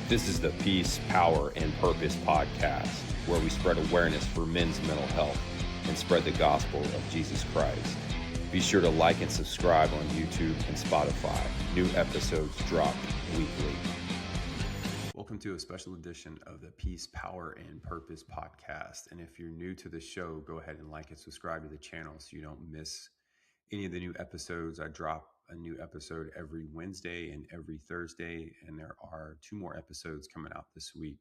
This is the Peace, Power, and Purpose podcast, where we spread awareness for men's mental health and spread the gospel of Jesus Christ. Be sure to like and subscribe on YouTube and Spotify. New episodes drop weekly. Welcome to a special edition of the Peace, Power, and Purpose podcast. And if you're new to the show, go ahead and like and subscribe to the channel so you don't miss any of the new episodes. I drop a new episode every Wednesday and every Thursday, and there are 2 more episodes coming out this week.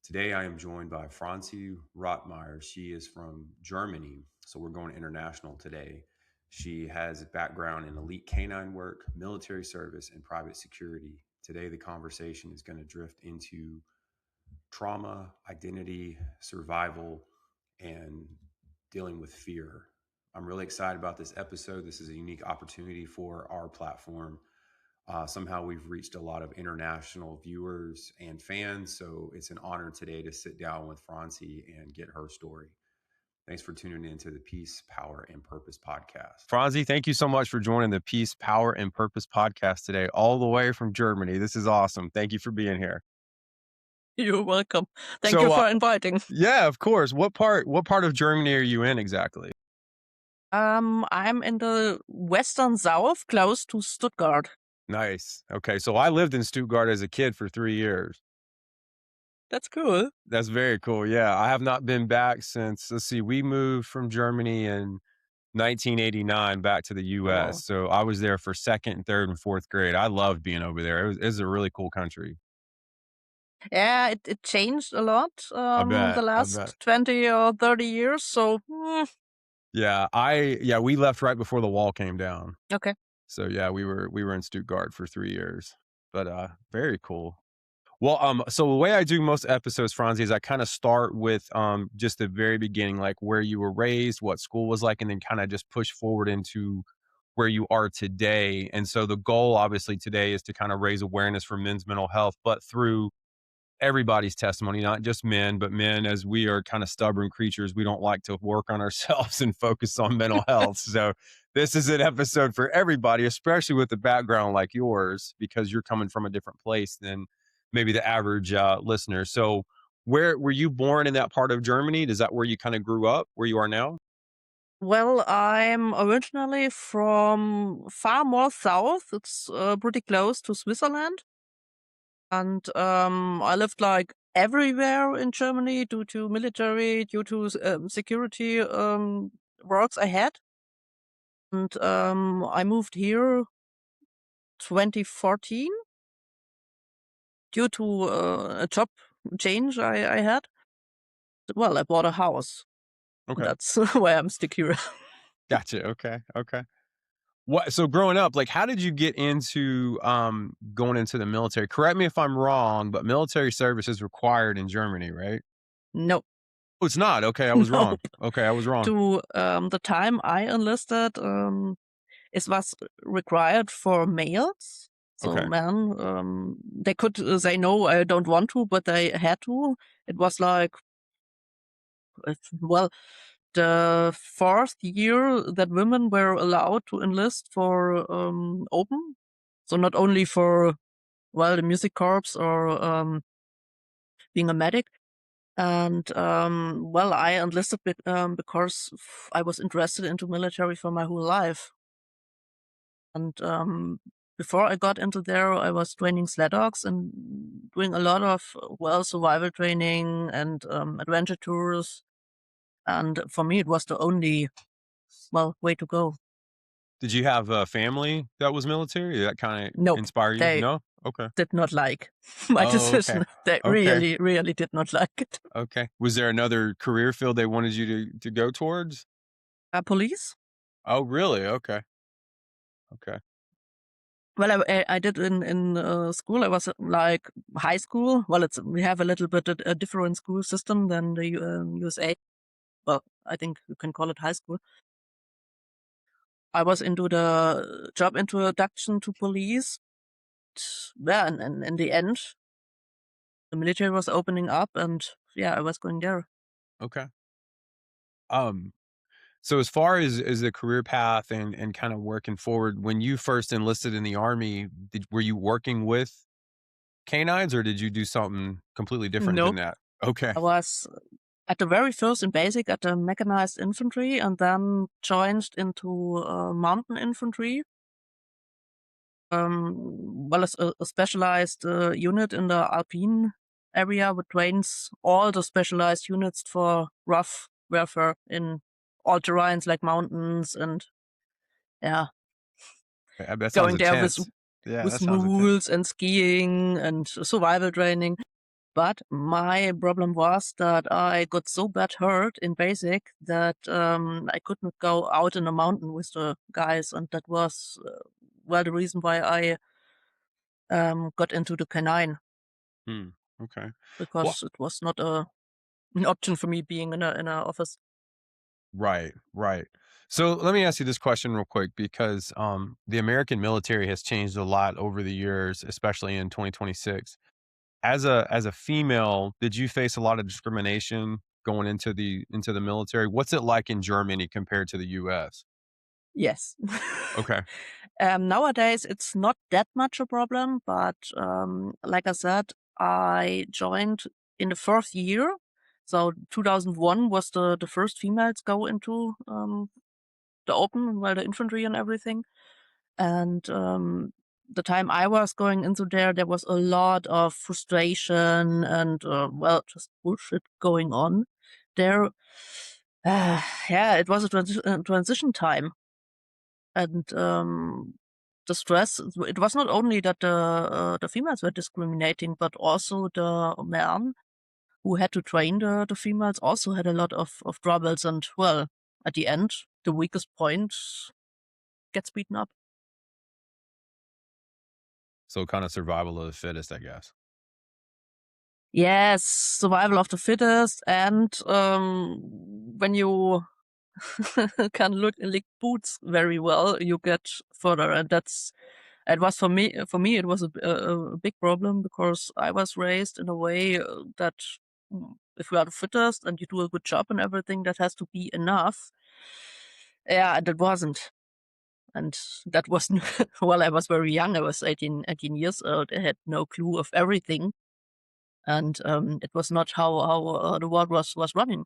Today, I am joined by Fransi Rottmaier. She is from Germany, so we're going international today. She has a background in elite canine work, military service, and private security. Today, the conversation is going to drift into trauma, identity, survival, and dealing with fear. I'm really excited about this episode. This is a unique opportunity for our platform. Somehow we've reached a lot of international viewers and fans, so it's an honor today to sit down with Fransi and get her story. Thanks for tuning in to the Peace, Power, and Purpose podcast. Fransi, thank you so much for joining the Peace, Power, and Purpose podcast today, all the way from Germany. This is awesome. Thank you for being here. You're welcome. Thank you for inviting. Yeah, of course. What part of Germany are you in exactly? I'm in the western south, close to Stuttgart. Nice. Okay, so I lived in Stuttgart as a kid for 3 years. That's cool. That's very cool. Yeah, I have not been back since, we moved from Germany in 1989 back to the US. Oh. So I was there for 2nd, 3rd, and 4th grade. I loved being over there. It was a really cool country. Yeah, it changed a lot I bet. the last 20 or 30 years. So, Yeah, we left right before the wall came down. okay. So yeah, we were in Stuttgart for 3 years, but very cool. Well, so the way I do most episodes, Fransi, is I kind of start with just the very beginning, like where you were raised, what school was like, and then kind of just push forward into where you are today. And so the goal, obviously, today is to kind of raise awareness for men's mental health, but through everybody's testimony, not just men, but men, as we are kind of stubborn creatures, we don't like to work on ourselves and focus on mental health. So this is an episode for everybody, especially with the background like yours, because you're coming from a different place than maybe the average listener. So where were you born in that part of Germany? Is that where you kind of grew up, where you are now? Well, I'm originally from far more south. It's pretty close to Switzerland. And I lived like everywhere in Germany due to military, due to security works I had. And I moved here 2014 due to a job change I had. Well, I bought a house. Okay. That's why I'm still here. Gotcha. Okay. So growing up, like, how did you get into going into the military? Correct me if I'm wrong, but military service is required in Germany, right? No. Oh, it's not. Okay, I was No. wrong. Okay, I was wrong. To the time I enlisted, it was required for males. So Okay. men, they could say no, I don't want to, but they had to. It was like, well, the 4th year that women were allowed to enlist for open. So not only for, well, the music corps or being a medic. And, well, I enlisted because I was interested into military for my whole life. And before I got into there, I was training sled dogs and doing a lot of, well, survival training and adventure tours. And for me, it was the only, well, way to go. Did you have a family that was military? Did that kind of Nope, inspire you? they No? Okay. did not like my decision. They really, really did not like it. Okay. Was there another career field they wanted you to go towards? Police? Oh, really? Okay. Well, I did in school. I was like high school. Well, we have a little bit a different school system than the USA. Well, I think you can call it high school. I was into the job introduction to police. Yeah, and in the end, the military was opening up, and yeah, I was going there. Okay. So as far as the career path and kind of working forward, when you first enlisted in the Army, were you working with canines, or did you do something completely different than Nope. that? Okay. I was at the very first in basic at the mechanized infantry and then joined into mountain infantry. Well, as a specialized unit in the Alpine area, which trains all the specialized units for rough warfare in all terrains like mountains and yeah, That sounds going there with intense. Yeah, with that sounds intense. mules and skiing and survival training. But my problem was that I got so bad hurt in basic that I could not go out in the mountain with the guys, and that was well the reason why I got into the canine Hmm, okay. Well, because it was not an option for me being in a office. right, right. So let me ask you this question real quick because the American military has changed a lot over the years, especially in 2026. As a female, did you face a lot of discrimination going into the military? What's it like in Germany compared to the US? Yes. Okay. Nowadays, it's not that much a problem, but like I said, I joined in the first year. So 2001 was the first female to go into the open, well, the infantry and everything. And the time I was going into there was a lot of frustration and, well, just bullshit going on there. Yeah, it was a transition time. And the stress, it was not only that the females were discriminating, but also the men who had to train the females also had a lot of troubles. And, well, at the end, the weakest point gets beaten up. So kind of survival of the fittest, I guess. Yes, survival of the fittest, and when you can lick boots very well, you get further, and it was for me. For me, it was a big problem because I was raised in a way that if you are the fittest and you do a good job and everything, that has to be enough. Yeah, and it wasn't. And that wasn't, well, I was very young. I was 18 years old. I had no clue of everything. And it was not how the world was running.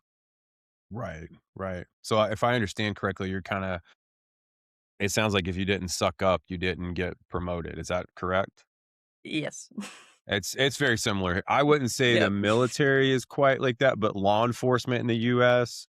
Right, right. So if I understand correctly, you're kind of it sounds like if you didn't suck up, you didn't get promoted. Is that correct? Yes. It's very similar. I wouldn't say Yeah. the military is quite like that, but law enforcement in the US,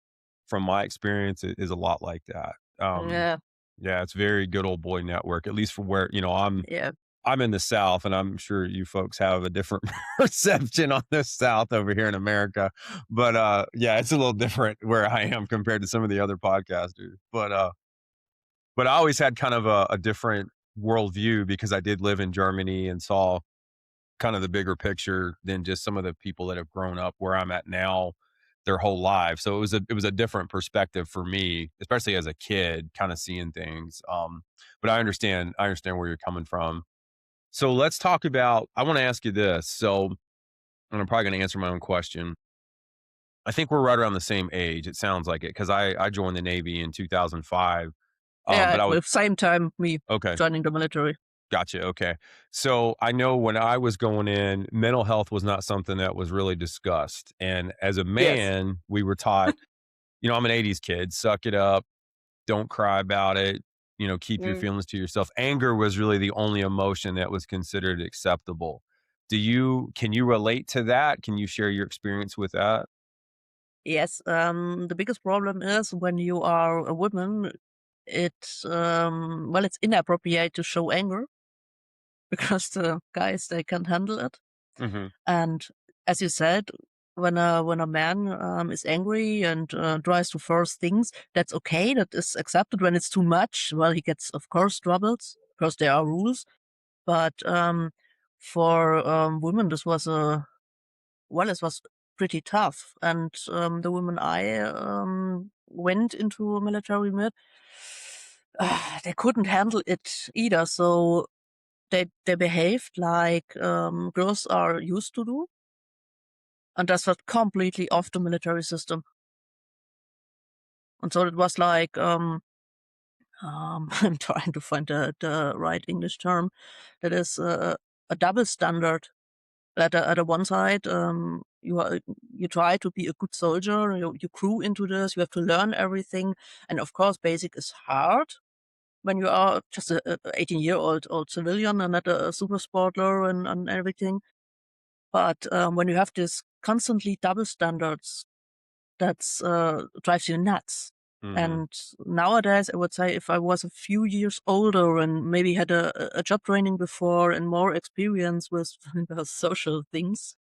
from my experience, is a lot like that. Yeah. Yeah, it's very good old boy network, at least for where, Yeah. I'm in the South, and I'm sure you folks have a different perception on the South over here in America. But yeah, it's a little different where I am compared to some of the other podcasters. But I always had kind of a different worldview because I did live in Germany and saw kind of the bigger picture than just some of the people that have grown up where I'm at now their whole lives. So it was a different perspective for me, especially as a kid, kind of seeing things. But I understand where you're coming from. So let's talk about. I want to ask you this. So, and I'm probably going to answer my own question. I think we're right around the same age. It sounds like it because I joined the Navy in 2005. Yeah, But I was with same time me okay. joining the military. Gotcha, okay. So, I know when I was going in, mental health was not something that was really discussed, and as a Yes. man, we were taught I'm an '80s kid, "Suck it up, don't cry about it, keep your Mm. feelings to yourself." Anger was really the only emotion that was considered acceptable. Can you relate to that? Can you share your experience with that? Yes, the biggest problem is when you are a woman, it's well, it's inappropriate to show anger because the guys they can't handle it. Mhm. And as you said, when a man is angry and tries to force things, that's okay. That is accepted. When it's too much, well, he gets of course troubles because there are rules. But for women, this was a well, it was pretty tough. And the women I went into a military with, they couldn't handle it either. So they behaved like girls are used to do, and that's was completely off the military system. And so it was like I'm trying to find the right English term. That is a double standard. At the one side, you try to be a good soldier, you grew into this, you have to learn everything, and of course, basic is hard when you are just a 18-year-old civilian and not a super sportler and everything. But, when you have this constantly double standards, that's drives you nuts. Hmm. And nowadays, I would say if I was a few years older and maybe had a job training before and more experience with the social things,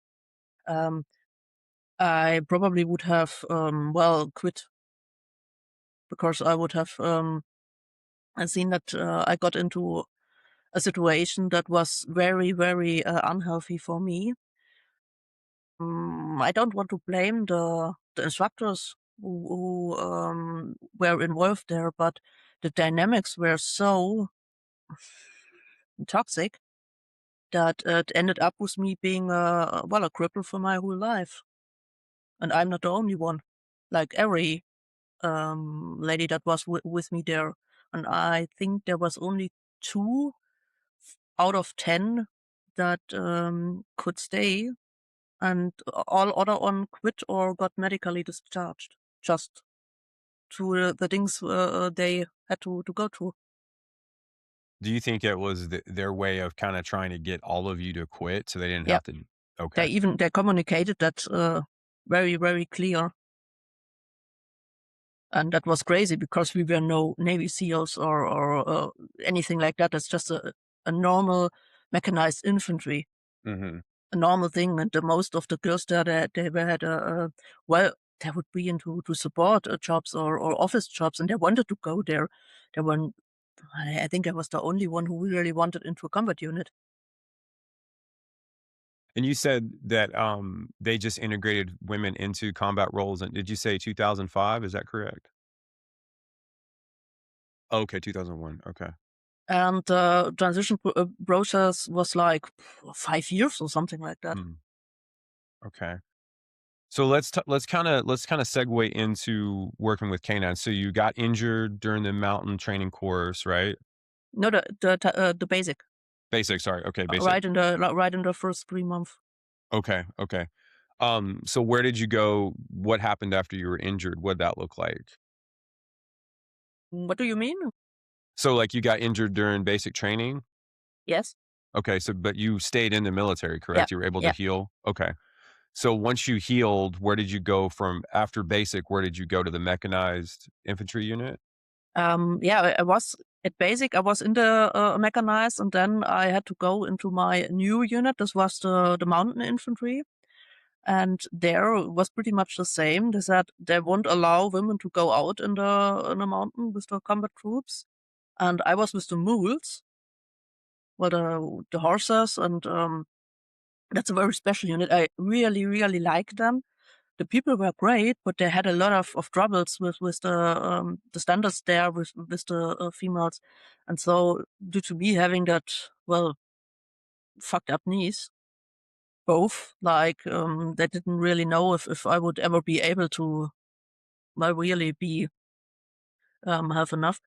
um, I probably would have, quit because I would have seen that I got into a situation that was very, very unhealthy for me. I don't want to blame the instructors who were involved there, but the dynamics were so toxic that it ended up with me being a cripple for my whole life. And I'm not the only one. Like every lady that was with me there, and I think there was only 2 out of 10 that could stay, and all other one quit or got medically discharged just to the things they had to go through. Do you think it was their way of kind of trying to get all of you to quit so they didn't Yeah, have to? Okay. they communicated that very, very clear. And that was crazy because we were no Navy SEALs or anything like that. It's just a normal mechanized infantry, Hmm. a normal thing. And the most of the girls there, they were had well, they would be into to support jobs or office jobs, and they wanted to go there. They were, I think I was the only one who really wanted into a combat unit. And you said that they just integrated women into combat roles. And did you say 2005? Is that correct? Okay, 2001. Okay. And the transition process was like 5 years or something like that. Hmm. Okay. So let's kind of segue into working with canines. So you got injured during the mountain training course, right? No, the basic. Basic, sorry. Okay, basic. Right in the first 3 months. Okay, okay. So where did you go? What happened after you were injured? What'd that look like? What do you mean? So like you got injured during basic training? Yes. Okay, so but you stayed in the military, Yeah. correct? You were able to Yeah. heal? Okay. So once you healed, where did you go from after basic? Where did you go to the mechanized infantry unit? Yeah, I was at basic, I was in the mechanized, and then I had to go into my new unit. This was the mountain infantry. And there was pretty much the same. They said they won't allow women to go out in the mountain with the combat troops. And I was with the mules, well, the horses, and that's a very special unit. I really, really like them. The people were great, but they had a lot of troubles with the standards there with the females. And so due to me having that, well, fucked up knees, both, like, they didn't really know if I would ever be able to, well, really be, have enough.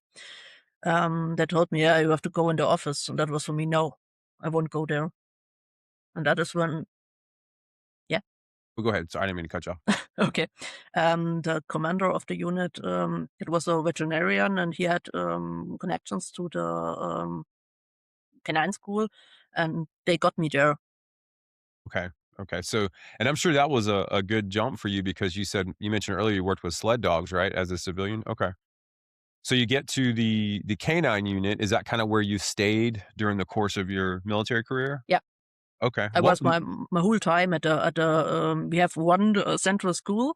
They told me, "Yeah, you have to go in the office." And that was for me, "No, I won't go there." And that is when, yeah, Oh, go ahead. Sorry, I didn't mean to cut you off. okay. The commander of the unit, it was a veterinarian, and he had connections to the canine school, and they got me there. Okay. Okay. So, and I'm sure that was a good jump for you because you mentioned earlier you worked with sled dogs, right? As a civilian. Okay. So you get to the canine unit. Is that kind of where you stayed during the course of your military career? Yeah, Okay. I was my whole time we have one central school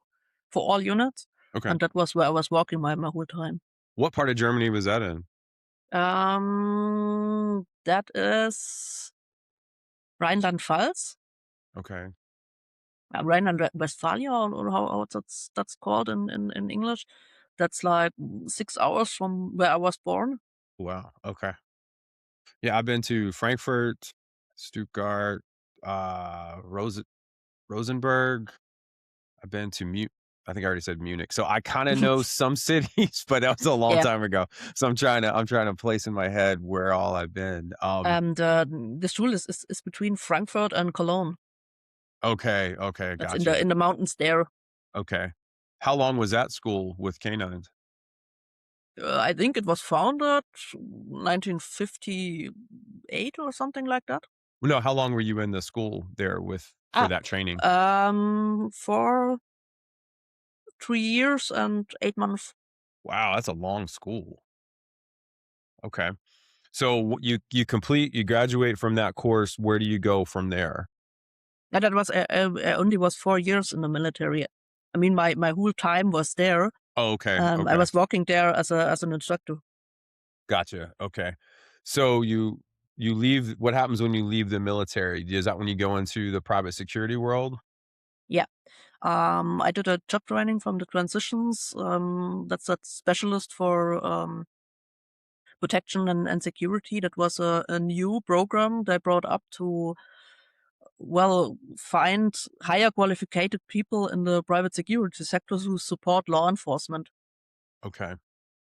for all units, Okay. and that was where I was working my whole time. What part of Germany was that in? That is Rhineland-Pfalz, Okay. Rhineland-Westphalia, or how that's called in English. That's like 6 hours from where I was born. Wow. Okay. Yeah, I've been to Frankfurt, Stuttgart, Rosenberg. I've been to I think I already said Munich. So I kind of know some cities, but that was a long Yeah, time ago. So I'm trying to place in my head where all I've been. and the school is between Frankfurt and Cologne. Okay, That's gotcha. in the mountains there. Okay. How long was that school with canines? I think it was founded 1958 or something like that. No, how long were you in the school there for Ah, that training? for 3 years and 8 months. Wow, that's a long school. Okay. So you graduate from that course. Where do you go from there? Yeah, that was I only was 4 years in the military. I mean, my whole time was there. Oh, okay. I Okay. was working there as an instructor. Gotcha. Okay. So you leave. What happens when you leave the military? Is that when you go into the private security world? Yeah. I did a job training from the transitions. That's a specialist for protection and security. That was a new program they brought up to, well, find higher qualified people in the private security sector who support law enforcement. Okay.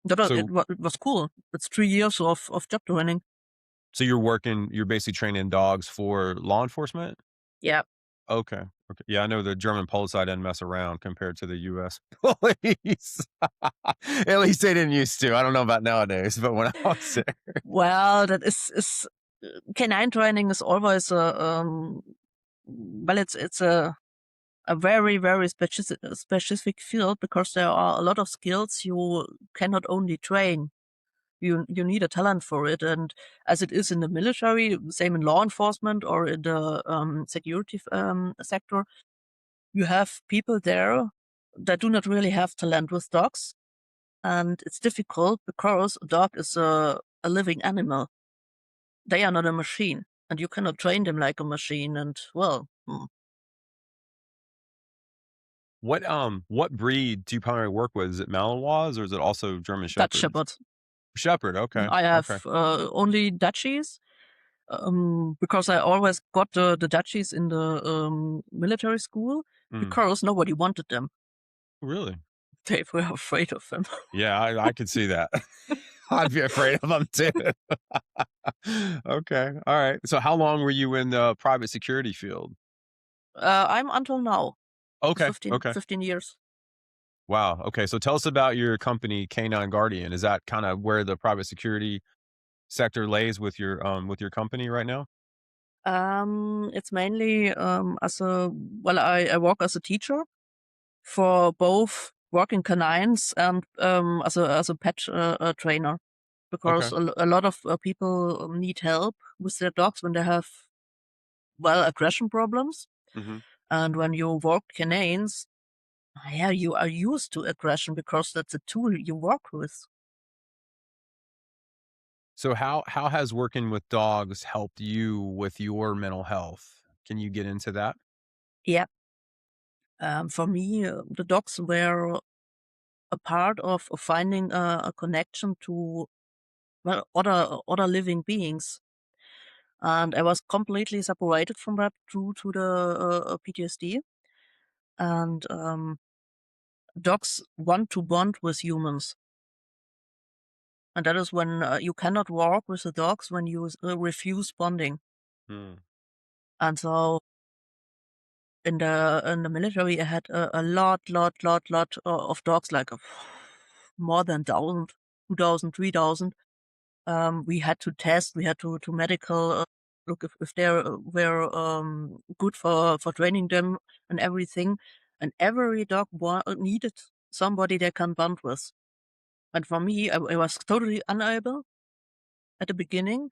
It So was cool. It's 3 years of job training. so you're basically training dogs for law enforcement? Yeah. Okay. Okay. Yeah, I know the German police didn't mess around compared to the US police. At least they didn't used to. I don't know about nowadays, but when I was there. Well, that is canine training is always it's a very very specific field, because there are a lot of skills you cannot only train. You need a talent for it, and as it is in the military, same in law enforcement or in the security sector, you have people there that do not really have talent with dogs, and it's difficult because a dog is a living animal. They are not a machine, and you cannot train them like a machine. And well, What breed do you primarily work with? Is it Malinois or is it also German Dutch Shepherds? Shepherd. Shepherd, okay. I Okay. have only Dutchies, because I always got the Dutchies in the military school, Mm, because nobody wanted them. really? They were afraid of them. Yeah, I could see that. I'd be afraid of them too. Okay. All right. So how long were you in the private security field? I'm until now, Okay. 15, Okay. 15 years. Wow. Okay. So tell us about your company, Canine Guardian. Is that kind of where the private security sector lays with your company right now? It's mainly I work as a teacher for both working canines and as a pet trainer, because Okay. a lot of people need help with their dogs when they have, well, aggression problems. Hmm. And when you work canines, yeah, you are used to aggression because that's a tool you work with. So how has working with dogs helped you with your mental health? Can you get into that? Yeah. For me, the dogs were a part of finding a connection to, well, other living beings. And I was completely separated from that due to the PTSD. And dogs want to bond with humans, and that is when you cannot walk with the dogs when you refuse bonding. Hmm. And so in the military, I had a lot of dogs, like more than 1,000, 2,000, 3,000. We had to test, we had to medical look if they were good for training them and everything. And every dog needed somebody they can bond with. And for me, I was totally unable at the beginning,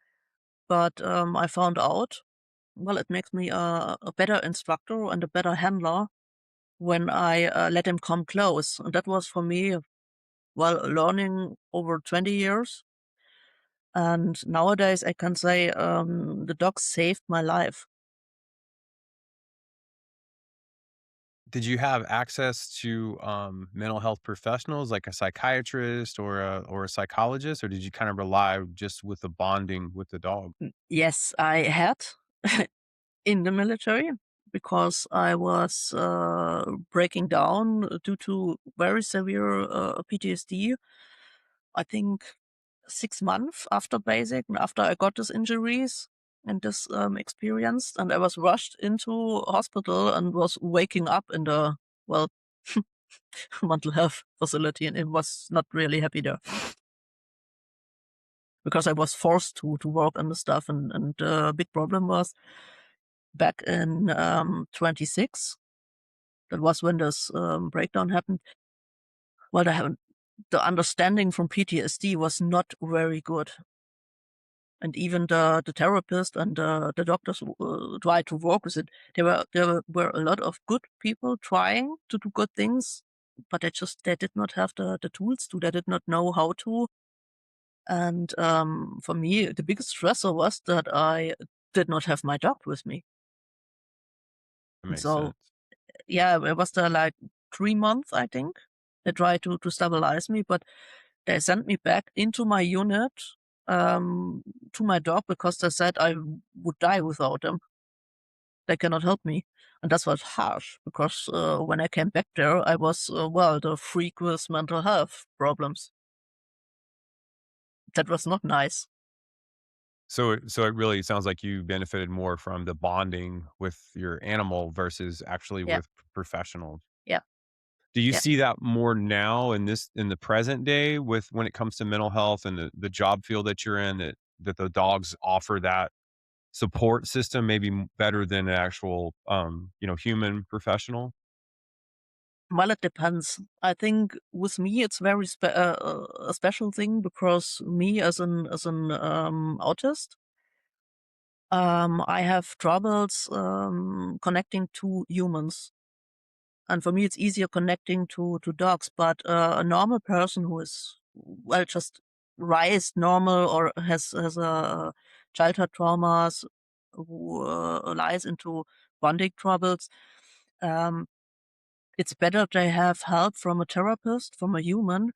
but I found out, well, it makes me a better instructor and a better handler when I let him come close. And that was for me, well, learning over 20 years. And nowadays I can say the dog saved my life. Did you have access to mental health professionals like a psychiatrist or a psychologist, or did you kind of rely just with the bonding with the dog? Yes, I had in the military, because I was breaking down due to very severe PTSD. I think 6 months after basic, and after I got these injuries. in this experience, and I was rushed into hospital and was waking up in the, well, mental health facility, and it was not really happy there because I was forced to work on the stuff, and the big problem was back in 26. That was when this breakdown happened. Well, the understanding from PTSD was not very good. And even the therapist and the doctors tried to work with it. There were a lot of good people trying to do good things, but they did not have the tools to. They did not know how to. And for me, the biggest stressor was that I did not have my dog with me. That And makes so, sense. yeah, it was there like 3 months, I think. They tried to stabilize me, but they sent me back into my unit to my dog because they said I would die without them. They cannot help me. And that was harsh because when I came back there, I was, well, the freak with mental health problems. That was not nice. So it really sounds like you benefited more from the bonding with your animal versus actually Yeah, with professionals. yeah, Do you yeah. see that more now in the present day with when it comes to mental health and the job field that you're in, that the dogs offer that support system maybe better than an actual human professional? Well, it depends. I think with me, it's very a special thing because me as an autist, I have troubles connecting to humans. And for me, it's easier connecting to dogs. But a normal person who is, well, just raised normal or has a childhood traumas, who lies into bonding troubles, um, it's better they have help from a therapist, from a human.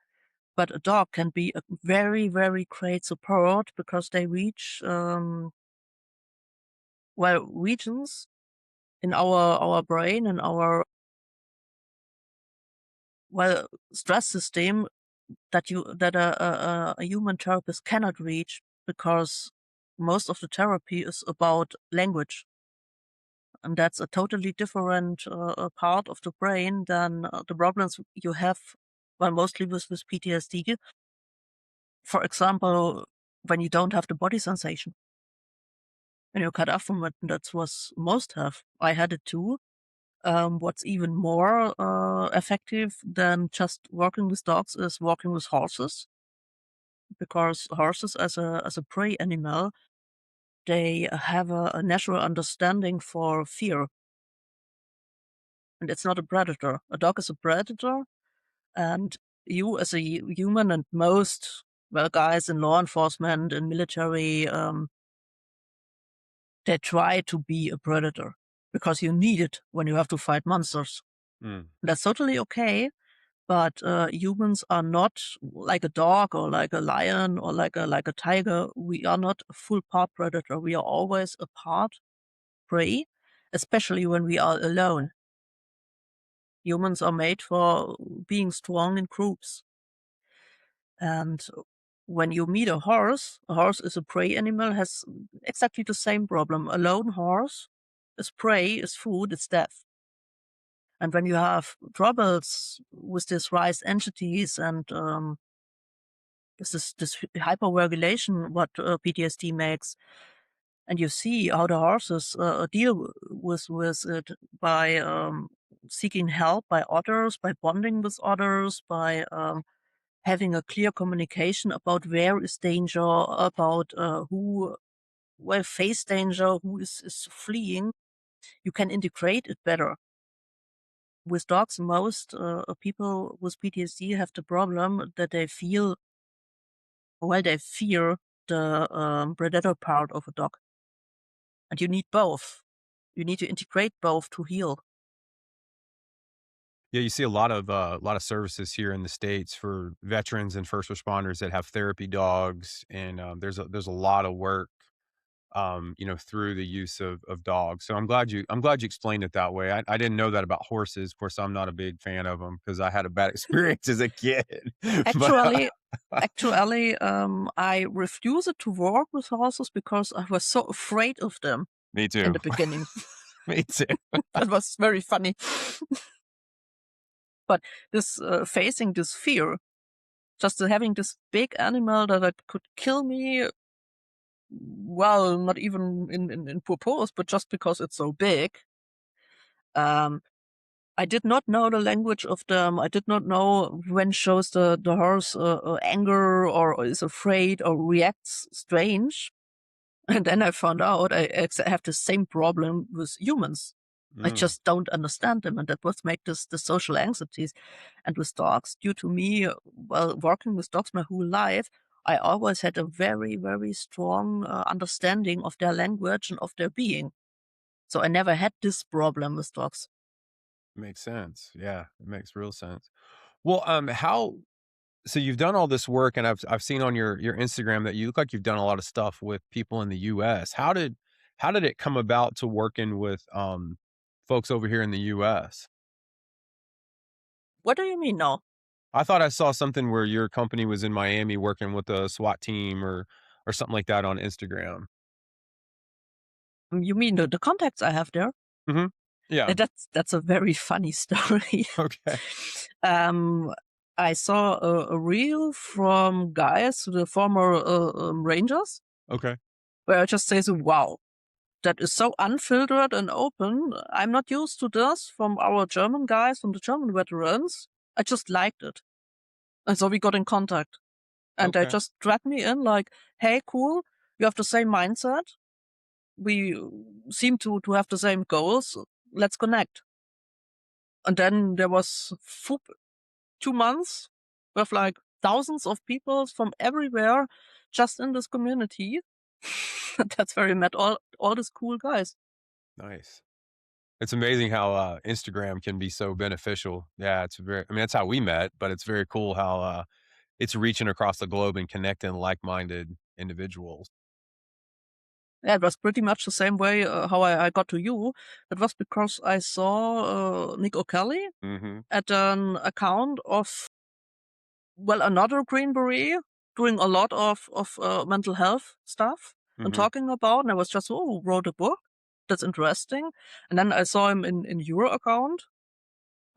But a dog can be a very, very great support because they reach, well, regions in our brain and our, well, stress system that a human therapist cannot reach because most of the therapy is about language, and that's a totally different part of the brain than the problems you have, well, mostly with PTSD. For example, when you don't have the body sensation and you're cut off from it, that's what most have. I had it too. What's even more effective than just working with dogs is working with horses, because horses as a prey animal, they have a natural understanding for fear, and it's not a predator. A dog is a predator, and you as a human and most, well, guys in law enforcement and military, they try to be a predator because you need it when you have to fight monsters. Mm. That's totally okay. But humans are not like a dog or like a lion or like a tiger. We are not a full part predator. We are always a part prey, especially when we are alone. Humans are made for being strong in groups. And when you meet a horse is a prey animal, has exactly the same problem. A lone horse is prey, is food, it's death. And when you have troubles with these raised entities and this hyperregulation what PTSD makes, and you see how the horses deal with it by seeking help by others, by bonding with others, by having a clear communication about where is danger, about who will face danger, who is fleeing. You can integrate it better. With dogs, most people with PTSD have the problem that they feel, well, they fear the predator part of a dog. And you need both. You need to integrate both to heal. Yeah, you see a lot of services here in the States for veterans and first responders that have therapy dogs, and there's a lot of work through the use of dogs. So I'm glad you explained it that way. I didn't know that about horses. Of course, I'm not a big fan of them because I had a bad experience as a kid. But Actually, Actually, I refused to work with horses because I was so afraid of them Me in too. the beginning. Me too. That was very funny. But this facing this fear, just having this big animal that could kill me, well, not even in purpose, but just because it's so big. Um, I did not know the language of them. I did not know when shows the horse anger or is afraid or reacts strange. And then I found out I have the same problem with humans. I Mm, just don't understand them, and that what make this the social anxieties. And with dogs, due to me, well, working with dogs my whole life, I always had a very, very strong understanding of their language and of their being. So I never had this problem with dogs. makes sense. Yeah, it makes real sense. Well, how so you've done all this work and I've seen on your Instagram that you look like you've done a lot of stuff with people in the US. How did it come about to working with folks over here in the US? What do you mean now? I thought I saw something where your company was in Miami working with a SWAT team or something like that on Instagram. You mean the contacts I have there? Mhm. Yeah. That's a very funny story. Okay. um, I saw a reel from guys, the former Rangers, Okay. where I just say, so, wow, that is so unfiltered and open. I'm not used to this from our German guys, from the German veterans. I just liked it. And so we got in contact. And they Okay. just dragged me in like, hey, cool, you have the same mindset. We seem to have the same goals. Let's connect. And then there was 2 months with like thousands of people from everywhere just in this community. That's very met all these cool guys. Nice. It's amazing how Instagram can be so beneficial. Yeah, it's very I mean that's how we met, but it's very cool how it's reaching across the globe and connecting like-minded individuals. Yeah, it was pretty much the same way how I got to you. It was because I saw Nick O'Kelly Mhm. at an account of, well, another Green Beret doing a lot of mental health stuff and Mhm. talking about. And I was just, oh, wrote a book. That's interesting. And then I saw him in your account.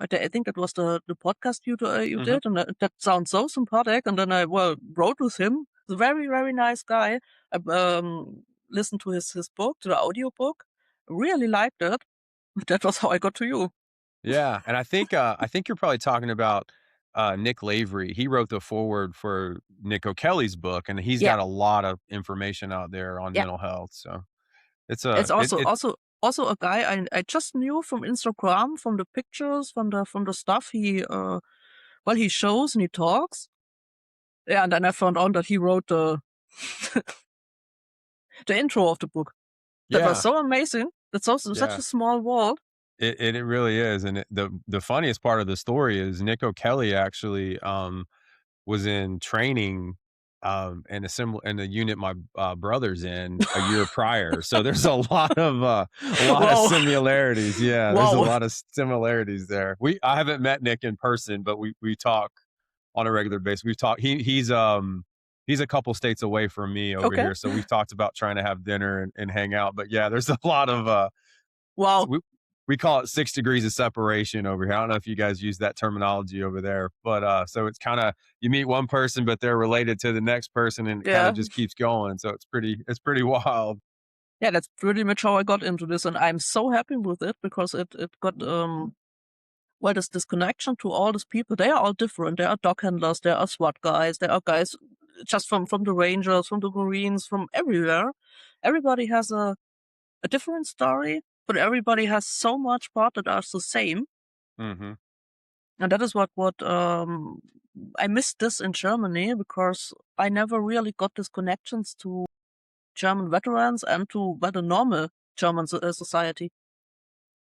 I think that was the podcast you Mhm. did, and that sounds so sympathetic. And then I, well, wrote with him. He's a very, very nice guy. I listened to his book, to the audio book. Really liked it. That was how I got to you. Yeah, and I think you're probably talking about Nick Lavery. He wrote the foreword for Nick O'Kelly's book and he's Yeah, got a lot of information out there on yeah. mental health. So it's It's a it, also it also also a guy I just knew from Instagram, from the pictures, from the stuff he well, he shows and he talks. Yeah, and then I found out that he wrote the the intro of the book. That was yeah, so amazing. That's also such yeah. a small world. It really is. And the funniest part of the story is Nick O'Kelly actually was in training, in the unit my, brother's in a year prior. So there's a lot of Wow. similarities. Yeah, there's a Wow. lot of similarities there. I haven't met Nick in person, but we talk on a regular basis. We've talked he's a couple states away from me over Okay. here, so we've talked about trying to have dinner and hang out. But yeah, there's a lot of, Wow. we call it 6 degrees of separation over here. I don't know if you guys use that terminology over there, but, so it's kinda you meet one person, but they're related to the next person, and it kinda Yeah. just keeps going, so it's pretty wild. Yeah, that's pretty much how I got into this, and I'm so happy with it because it got well, this connection to all these people. They are all different. There are dog handlers, there are SWAT guys, there are guys just from the Rangers, from the Marines, from everywhere. Everybody has a different story, but everybody has so much part that are the same. Mhm. And that is what I missed this in Germany because I never really got these connections to German veterans and to, well, the normal German society.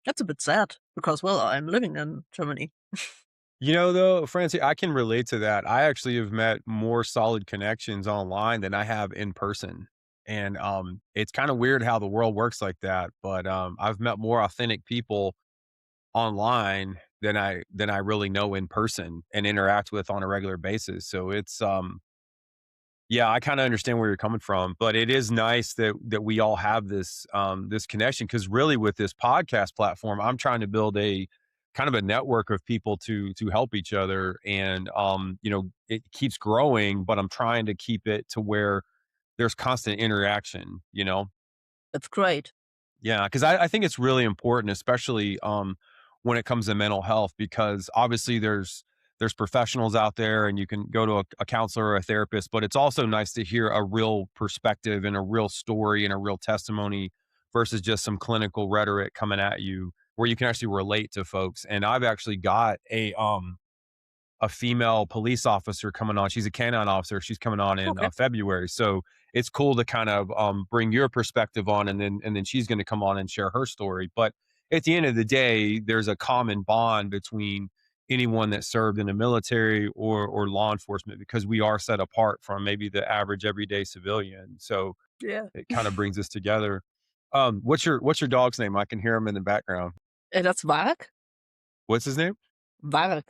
That's a bit sad because, well, I'm living in Germany. You know, though, Francie, I can relate to that. I actually have met more solid connections online than I have in person, and, it's kinda weird how the world works like that, but, I've met more authentic people online, than I really know in person and interact with on a regular basis. So it's yeah, I kind of understand where you're coming from, but it is nice that we all have this connection, because really with this podcast platform, I'm trying to build a kind of a network of people to help each other, and it keeps growing, but I'm trying to keep it to where there's constant interaction. That's great. Yeah, because I think it's really important, especially when it comes to mental health, because obviously there's professionals out there, and you can go to a counselor or a therapist, but it's also nice to hear a real perspective and a real story and a real testimony versus just some clinical rhetoric coming at you, where you can actually relate to folks. And I've actually got a female police officer coming on. She's a canine officer. She's coming on in Okay. February. So it's cool to kind of bring your perspective on, and then she's going to come on and share her story. But at the end of the day, there's a common bond between anyone that served in the military or law enforcement, because we are set apart from maybe the average everyday civilian. So Yeah. it kind of brings us together. What's your dog's name? I can hear him in the background. That's Varg. What's his name? Varg.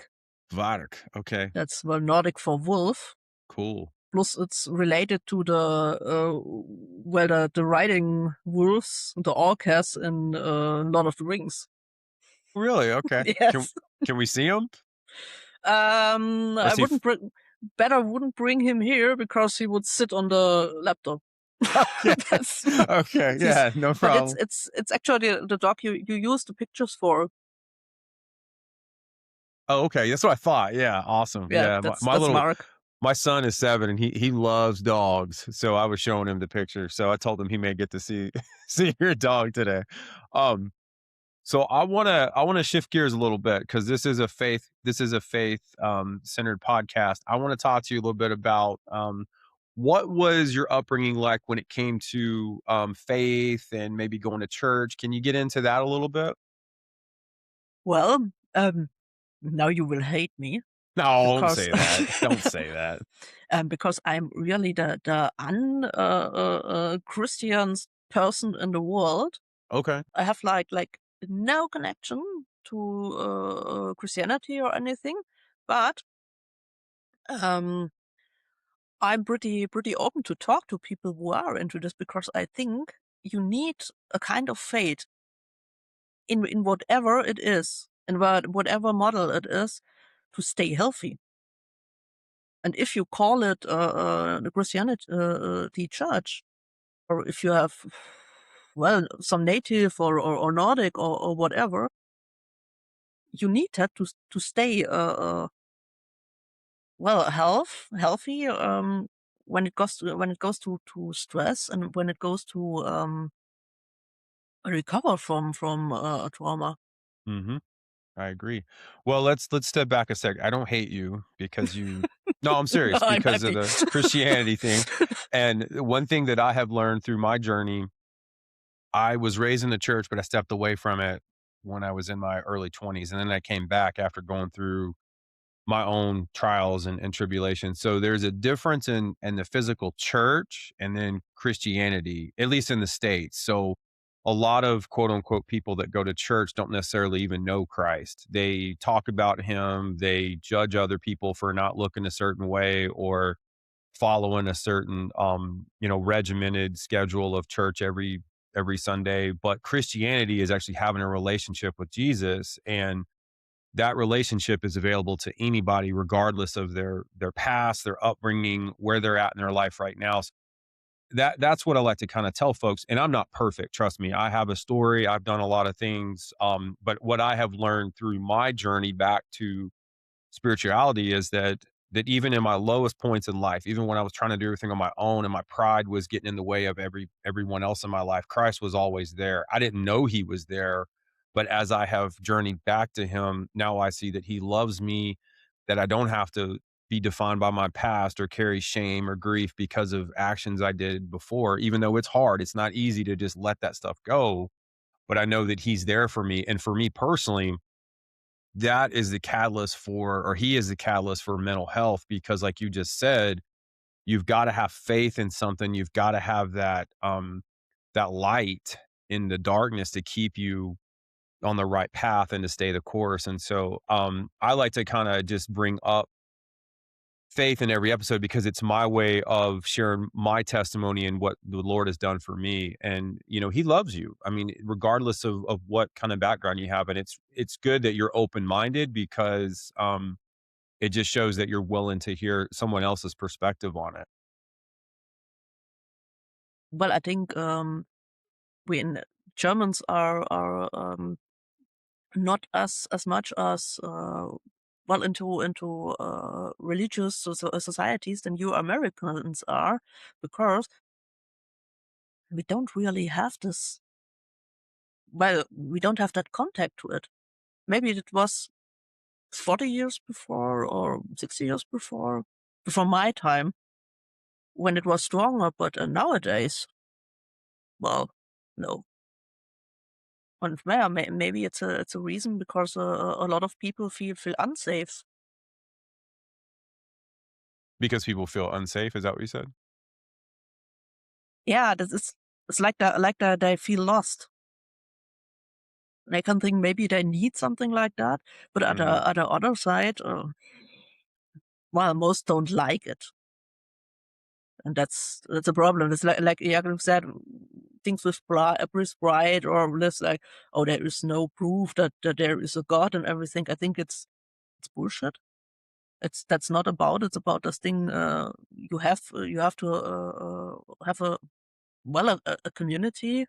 Vark. Okay, That's well Nordic for wolf. cool. Plus, it's related to the riding wolves, the orcas in Lord of the Rings. Really? Okay. Can Yes. can we see him? I Is he wouldn't bring him here because he would sit on the laptop. okay. That's Okay, he's, yeah, no but problem. it's actually the dog you use the pictures for. Oh, okay, that's what I thought. Yeah, awesome. Yeah, Yeah, that's Varg. my son is 7, and he loves dogs, so I was showing him the picture. So I told him he may get to see see your dog today. Um, so I wanna shift gears a little bit, because this is a faith centered podcast. I wanna talk to you a little bit about what was your upbringing like when it came to faith and maybe going to church? Can you get into that a little bit? Well, now you will hate me No, don't because say that. Don't say that. because I'm really the Christian person in the world. Okay. I have like no connection to Christianity or anything, but um, I'm pretty open to talk to people who are into this, because I think you need a kind of faith in whatever it is, in whatever model it is, to stay healthy. And if you call it the Christianity the church, or if you have well some native or Nordic or whatever, you need that to stay well healthy when it goes to stress, and when it goes to recover from trauma. Mhm. I agree. Well, let's step back a sec. I don't hate you because you No, I'm serious, I'm because of happy. the Christianity thing. And one thing that I have learned through my journey, I was raised in the church, but I stepped away from it when I was in my early 20s. And then I came back after going through my own trials and tribulations. So there's a difference in the physical church and then Christianity, at least in the States. So a lot of quote unquote people that go to church don't necessarily even know Christ. They talk about him, they judge other people for not looking a certain way or following a certain regimented schedule of church every Sunday. But Christianity is actually having a relationship with Jesus, and that relationship is available to anybody regardless of their past, their upbringing, where they're at in their life right now. So that's what I like to kind of tell folks. And I'm not perfect, trust me. I have a story, I've done a lot of things, but what I have learned through my journey back to spirituality is that even in my lowest points in life, even when I was trying to do everything on my own and my pride was getting in the way of everyone else in my life, Christ was always there. I didn't know he was there, but as I have journeyed back to him, now I see that he loves me, that I don't have to be defined by my past or carry shame or grief because of actions I did before, even though it's hard. It's not easy to just let that stuff go, but I know that he's there for me. And for me personally, that is the catalyst for, or he is the catalyst for mental health, because like you just said, you've got to have faith in something. You've got to have that light in the darkness to keep you on the right path and to stay the course. And so I like to kind of just bring up faith in every episode because it's my way of sharing my testimony and what the Lord has done for me. And He loves you. I mean, regardless of what kind of background you have. And it's good that you're open minded because it just shows that you're willing to hear someone else's perspective on it. Well, I think we in Germans are not as much as well into religious societies than you Americans are, because we don't really have this. Well, we don't have that contact to it. Maybe it was 40 years before or 60 years before my time when it was stronger, but nowadays, well, no. And yeah, maybe it's a reason because a lot of people feel unsafe. Because people feel unsafe. Is that what you said? Yeah, it's like that they feel lost. And I can think maybe they need something like that, but Hmm. at the other side, well, most don't like it, and that's a problem. It's like Jakob said, things with pride or this like, oh, there is no proof that there is a God and everything. I think it's bullshit. That's not about. It's about this thing. You have to have a well a community.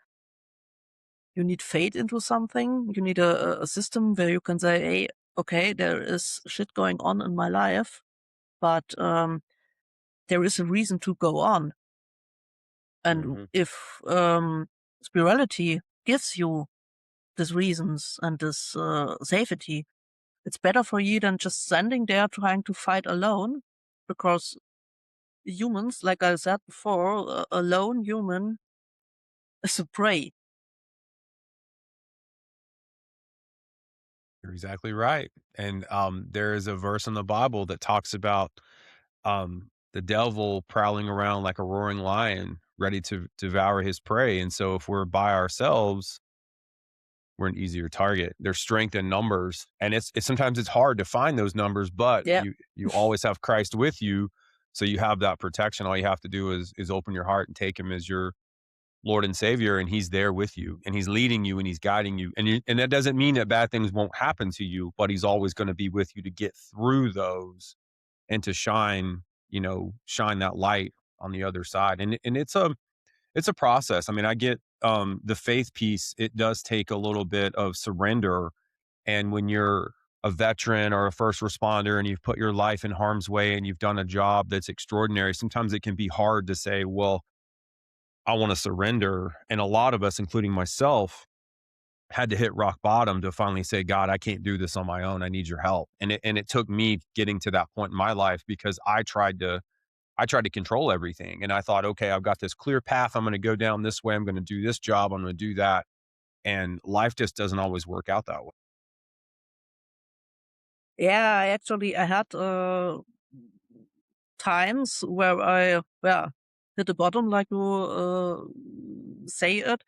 You need faith into something. You need a system where you can say, hey, okay, there is shit going on in my life, but there is a reason to go on. And Hmm. if spirituality gives you these reasons and this safety, it's better for you than just standing there trying to fight alone, because humans, like I said before, a lone human is a prey. You're exactly right. And there is a verse in the Bible that talks about the devil prowling around like a roaring lion, ready to devour his prey. And so, if we're by ourselves, we're an easier target. There's strength in numbers, and it's sometimes it's hard to find those numbers, but Yeah. you always have Christ with you, so you have that protection. All you have to do is open your heart and take Him as your Lord and Savior, and He's there with you, and He's leading you, and He's guiding you, and that doesn't mean that bad things won't happen to you, but He's always going to be with you to get through those and to shine that light on the other side. And it's a process. I mean, I get the faith piece. It does take a little bit of surrender, and when you're a veteran or a first responder and you've put your life in harm's way and you've done a job that's extraordinary, sometimes it can be hard to say, well, I want to surrender. And a lot of us, including myself, had to hit rock bottom to finally say, God, I can't do this on my own. I need your help. And it took me getting to that point in my life because I tried to control everything. And I thought, okay, I've got this clear path. I'm going to go down this way. I'm going to do this job. I'm going to do that. And life just doesn't always work out that way. Yeah, I had times where I hit the bottom, like you say it.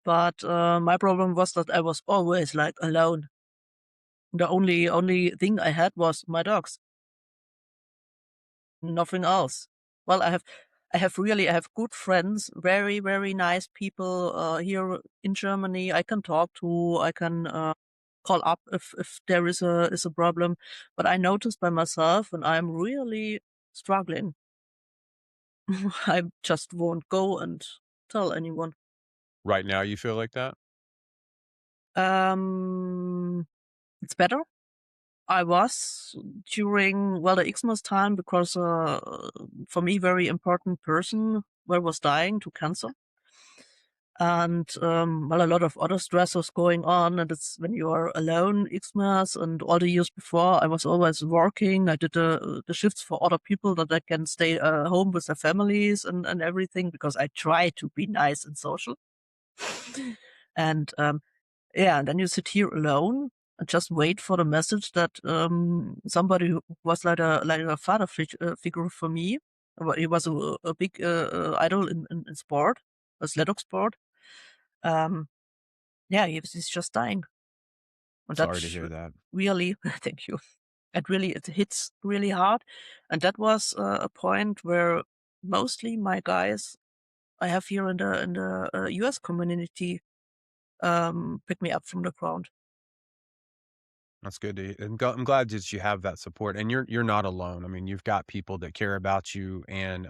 But my problem was that I was always like alone. The only thing I had was my dogs, nothing else. Well, I have good friends, very nice people here in Germany. I can talk to. I can call up if there is a problem. But I noticed by myself when I'm really struggling, I just won't go and tell anyone. Right now, you feel like that? Um, it's better. I was during the Xmas time because for me very important person was dying to cancer, and a lot of other stress was going on, and it's when you are alone Xmas, and all the years before I was always working. I did the shifts for other people that I can stay home with their families and everything, because I try to be nice and social. And yeah, and then you sit here alone and just wait for the message that somebody who was like a father figure for me. He was a big idol in sport, a sled dog sport. Um, yeah, he's just dying. And Sorry to hear that. really, thank you. It hits really hard. And that was a point where mostly my guys I have here in the US community pick me up from the ground. That's good to and I'm glad that you have that support, and you're not alone. I mean, you've got people that care about you, and,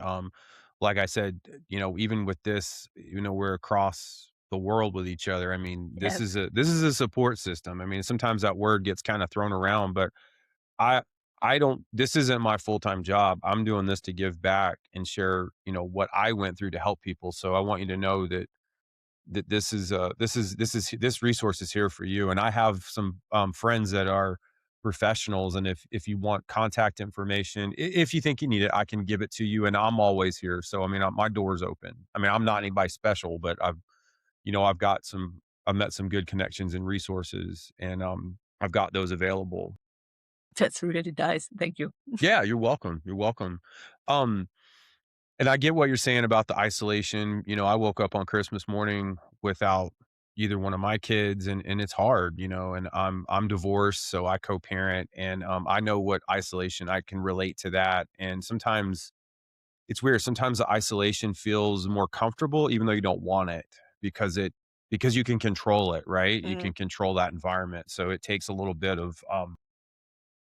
like I said, even with this, we're across the world with each other. I mean, this Yes. is a support system. I mean, sometimes that word gets kinda thrown around, but I I don't this isn't my full-time job. I'm doing this to give back and share, what I went through to help people, so I want you to know that this resource is here for you. And I have some friends that are professionals, and if you want contact information, if you think you need it, I can give it to you, and I'm always here. So I mean, my door's open. I mean, I'm not anybody special, but I've met some good connections and resources, and I've got those available. That's really nice. Thank you. Yeah, you're welcome. You're welcome. Um, And I get what you're saying about the isolation. I woke up on Christmas morning without either one of my kids, and it's hard, and I'm divorced, so I co-parent, and I know what isolation, I can relate to that. And sometimes it's weird. Sometimes the isolation feels more comfortable even though you don't want it, because you can control it, right? You Mm. can control that environment. So it takes a little bit of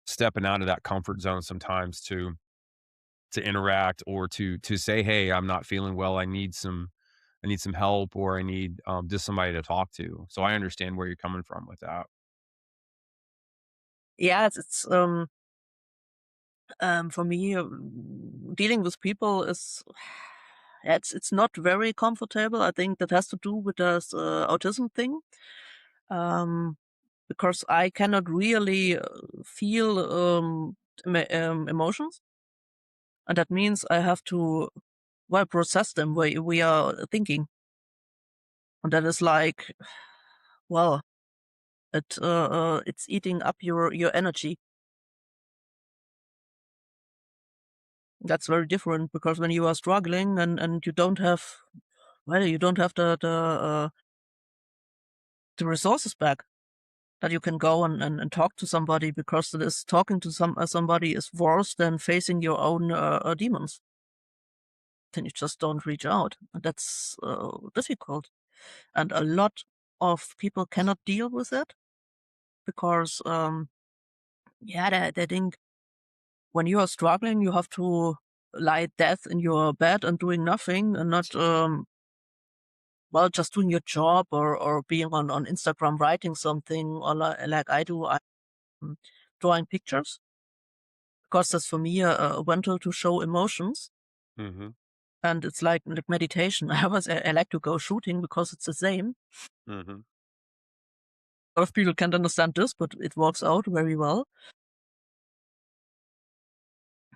stepping out of that comfort zone sometimes to interact, or to say, "Hey, I'm not feeling well. I need some help, or I need, just somebody to talk to." So I understand where you're coming from with that. Yeah, for me, dealing with people is yeah, it's not very comfortable. I think that has to do with this autism thing, um, because I cannot really feel emotions, and that means I have to well process them. We are thinking, and that is like well, it's eating up your energy. That's very different because when you are struggling and you don't have well, you don't have the resources back that you can go and talk to somebody because this talking to somebody is worse than facing your own demons. Then you just don't reach out. And that's difficult. And a lot of people cannot deal with it because, yeah, they think when you are struggling, you have to lie dead in your bed and doing nothing and not well, just doing your job or being on Instagram writing something or like I do, I'm drawing pictures because that's for me a ventle to show emotions. Mhm, And it's like meditation. I like to go shooting because it's the same. mhm. A lot of people can't understand this, but it works out very well.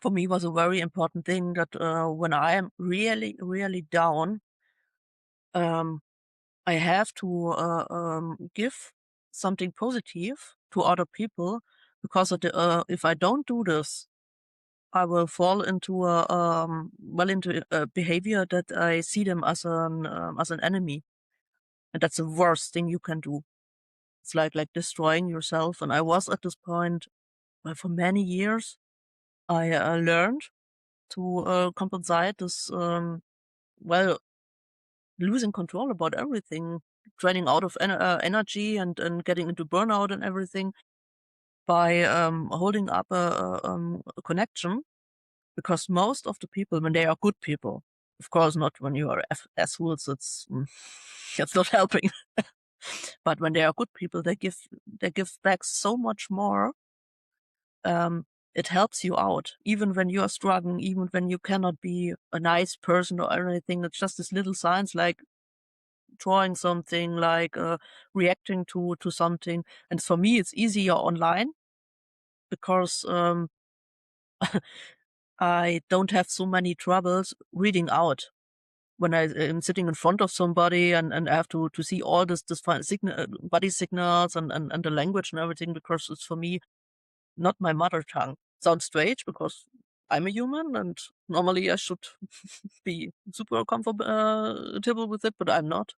For me, was a very important thing that when I am really, really down, um, I have to give something positive to other people because if I don't do this, I will fall into into a behavior that I see them as an enemy, and that's the worst thing you can do. It's like destroying yourself. And I was at this point for many years. I learned to compensate this well losing control about everything, draining out of energy and getting into burnout and everything by holding up a connection. Because most of the people, when they are good people, of course not when you are assholes, it's not helping. But when they are good people, they give back so much more. Um, it helps you out, even when you are struggling, even when you cannot be a nice person or anything. It's just this little signs like drawing something, like reacting to something. And for me, it's easier online because I don't have so many troubles reading out when I am sitting in front of somebody and I have to see all this body signals and the language and everything because it's for me not my mother tongue. Sounds strange because I'm a human and normally I should be super comfortable with it, but I'm not.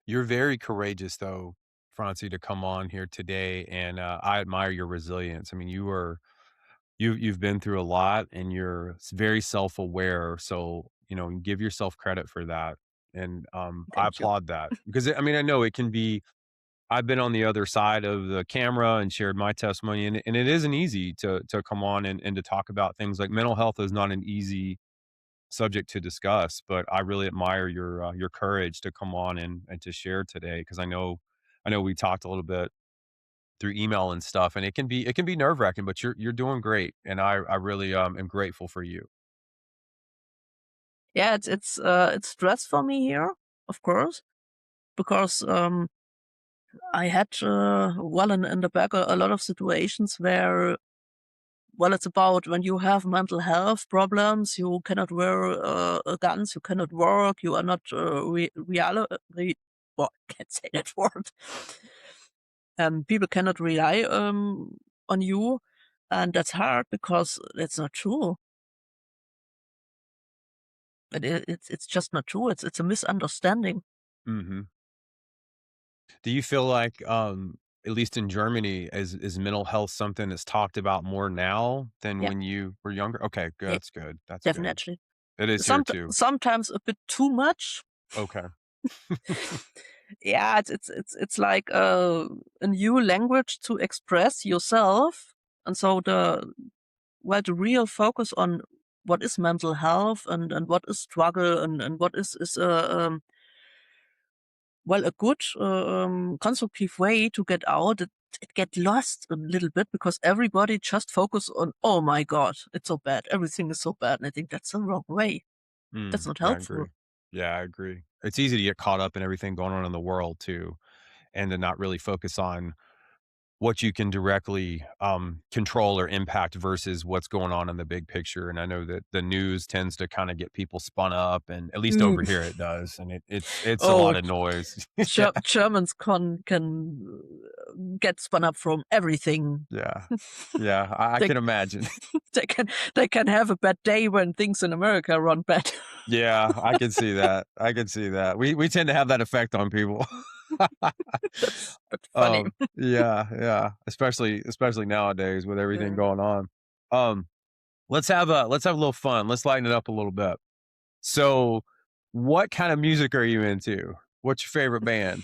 You're very courageous, though, Fransi, to come on here today, and I admire your resilience. I mean, you've been through a lot, and you're very self aware. So give yourself credit for that, and I Thank you. applaud that because I mean I know it can be. I've been on the other side of the camera and shared my testimony, and it isn't easy to come on and to talk about things like mental health is not an easy subject to discuss, but I really admire your courage to come on and to share today because I know we talked a little bit through email and stuff, and it can be nerve wracking, but you're doing great, and I really am grateful for you. Yeah, it's stress for me here, of course, because I had well in the back a lot of situations where well it's about when you have mental health problems, you cannot wear guns, you cannot work, you are not well, I can't say that word. People cannot rely on you, and that's hard because that's not true. It's just not true. It's a misunderstanding. Hmm. Do you feel like, at least in Germany, is mental health something that's talked about more now than Yeah, when you were younger? Okay, good. yeah, That's good. That's good. definitely. It is here too. Sometimes a bit too much. Okay. Yeah, it's like a new language to express yourself, and so the real focus on what is mental health and what is struggle and what is well a good constructive way to get out. It get lost a little bit because everybody just focus on, oh my god, it's so bad, everything is so bad, and I think that's the wrong way. That's not I helpful. agree. Yeah, I agree. It's easy to get caught up in everything going on in the world too, and to not really focus on what you can directly control or impact versus what's going on in the big picture. And I know that the news tends to kind of get people spun up, and at least over Mm. here it does, and it's a Oh, lot of noise. Yeah, Germans can get spun up from everything. yeah, yeah. I They can imagine. they can they can have a bad day when things in America run bad. Yeah, I can see that. I can see that. We tend to have that effect on people. That's funny. Yeah, yeah. Especially nowadays with everything Yeah. going on. Um, let's have a little fun. Let's lighten it up a little bit. So, what kind of music are you into? What's your favorite band?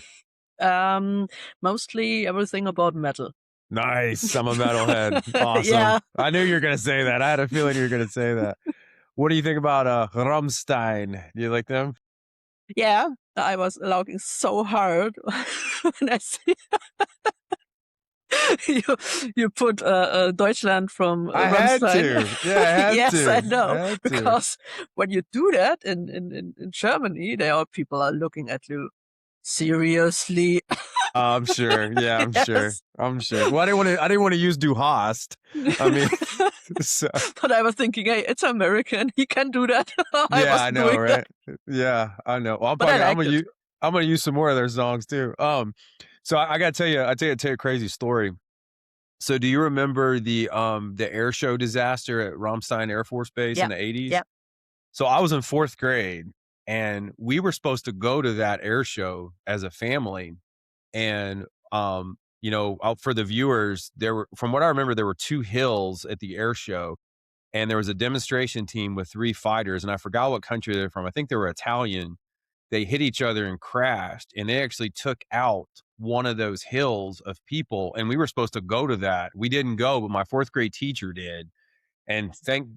Um, Mostly everything about metal. Nice. I'm a metalhead. Awesome. Yeah, I knew you were gonna say that. I had a feeling you were gonna say that. What do you think about Rammstein? Do you like them? yeah. I was laughing so hard when I see you you put Deutschland from I had Rammstein. to. Yeah, I had Yes, I to. I know, had to. because when you do that in Germany, there are people are looking at you seriously. I'm sure. Yeah, I'm sure. Yes. I'm sure. Well, I didn't want to use Du hast. I mean, so, But I was thinking, hey, it's American. He can do that. I yeah, I wasn't know, doing that, right? Yeah, I know. Well, but I I'm liked gonna it. use some more of their songs too. So I gotta tell you a crazy story. So do you remember the air show disaster at Ramstein Air Force Base in Yeah, the 80s? yeah, So I was in 4th grade, and we were supposed to go to that air show as a family. And out for the viewers, there were, from what I remember, there were 2 hills at the air show, and there was a demonstration team with 3 fighters, and I forgot what country they're from. I think they were Italian. They hit each other and crashed, and they actually took out one of those hills of people, and we were supposed to go to that. We didn't go, but my 4th grade teacher did, and thank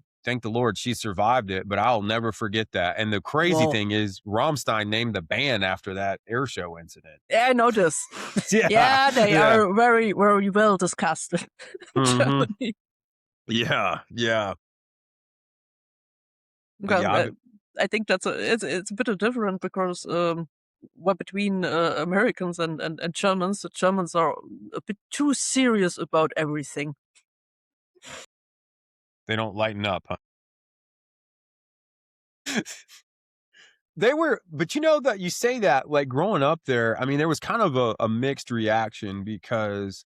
the Lord she survived it, but I'll never forget that. And the crazy wow. thing is Rammstein named the band after that air show incident. Yeah, I know this. Yeah, Yeah, they yeah. are very, very well discussed in Mhm. Germany. Yeah, yeah. But Because yeah, I think it's a bit different because well, between Americans and Germans, the Germans are a bit too serious about everything. they don't lighten up, huh? They were, but that you say that, like, growing up there, I mean, there was kind of a mixed reaction because